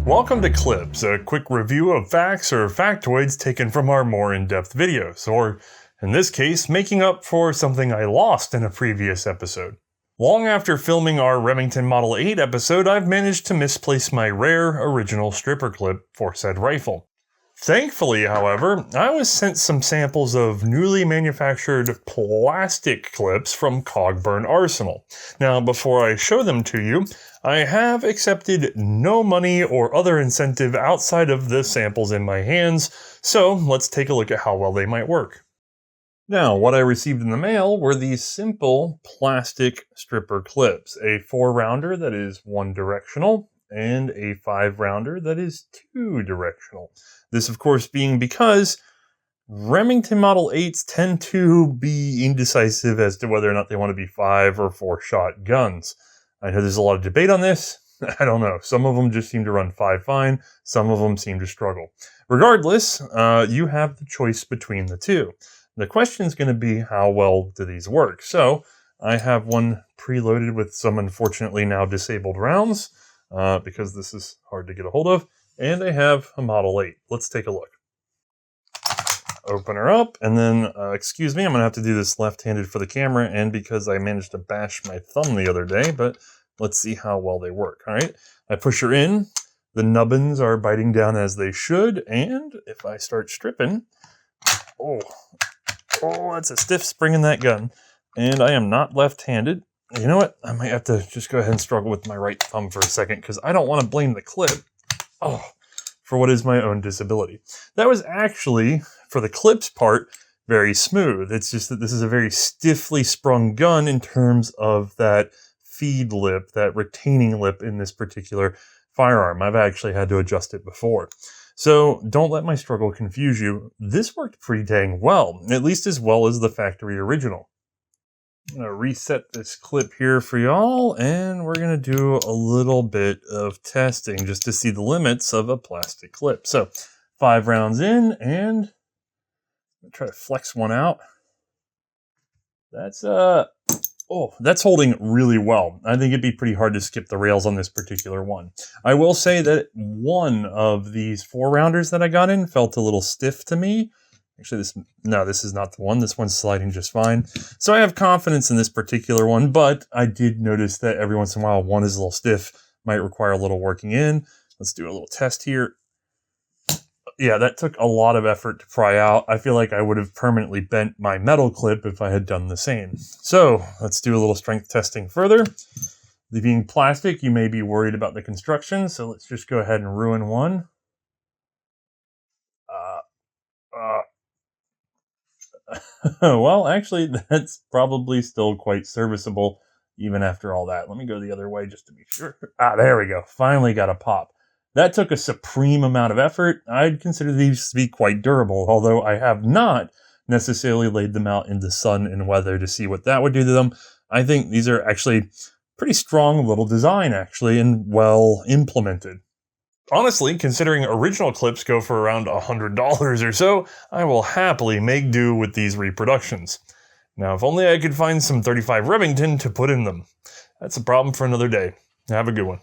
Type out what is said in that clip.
Welcome to Clips, a quick review of facts or factoids taken from our more in-depth videos, or in this case, making up for something I lost in a previous episode. Long after filming our Remington Model 8 episode, I've managed to misplace my rare original stripper clip for said rifle. Thankfully, however, I was sent some samples of newly manufactured plastic clips from Cogburn Arsenal. Now, before I show them to you, I have accepted no money or other incentive outside of the samples in my hands, so let's take a look at how well they might work. Now, what I received in the mail were these simple plastic stripper clips, a 4-rounder that is 1-directional, and a 5-rounder that is 2-directional. This, of course, being because Remington Model 8s tend to be indecisive as to whether or not they want to be 5 or 4-shot guns. I know there's a lot of debate on this. I don't know. Some of them just seem to run 5 fine. Some of them seem to struggle. Regardless, you have the choice between the two. The question is going to be, how well do these work? So I have one preloaded with some unfortunately now disabled rounds, because this is hard to get a hold of. And I have a Model 8. Let's take a look. Open her up, and then, excuse me, I'm going to have to do this left-handed for the camera, and because I managed to bash my thumb the other day, but let's see how well they work. All right, I push her in. The nubbins are biting down as they should, and if I start stripping, oh, that's a stiff spring in that gun. And I am not left-handed. You know what? I might have to just go ahead and struggle with my right thumb for a second, because I don't want to blame the clip for what is my own disability. That was actually, for the clips part, very smooth. It's just that this is a very stiffly sprung gun in terms of that feed lip, that retaining lip in this particular firearm. I've actually had to adjust it before. So don't let my struggle confuse you. This worked pretty dang well, at least as well as the factory original. I'm going to reset this clip here for y'all, and we're going to do a little bit of testing just to see the limits of a plastic clip. So 5 rounds in, and I'm going to try to flex one out. That's holding really well. I think it'd be pretty hard to skip the rails on this particular one. I will say that one of these 4-rounders that I got in felt a little stiff to me. Actually, this is not the one. This one's sliding just fine. So I have confidence in this particular one, but I did notice that every once in a while, one is a little stiff, might require a little working in. Let's do a little test here. Yeah, that took a lot of effort to pry out. I feel like I would have permanently bent my metal clip if I had done the same. So let's do a little strength testing further. Being plastic, you may be worried about the construction, so let's just go ahead and ruin one. Well, actually, that's probably still quite serviceable even after all that. Let me go the other way just to be sure. There we go. Finally got a pop. That took a supreme amount of effort. I'd consider these to be quite durable, although I have not necessarily laid them out in the sun and weather to see what that would do to them. I think these are actually pretty strong little design, actually, and well implemented. Honestly, considering original clips go for around $100 or so, I will happily make do with these reproductions. Now, if only I could find some 35 Remington to put in them. That's a problem for another day. Have a good one.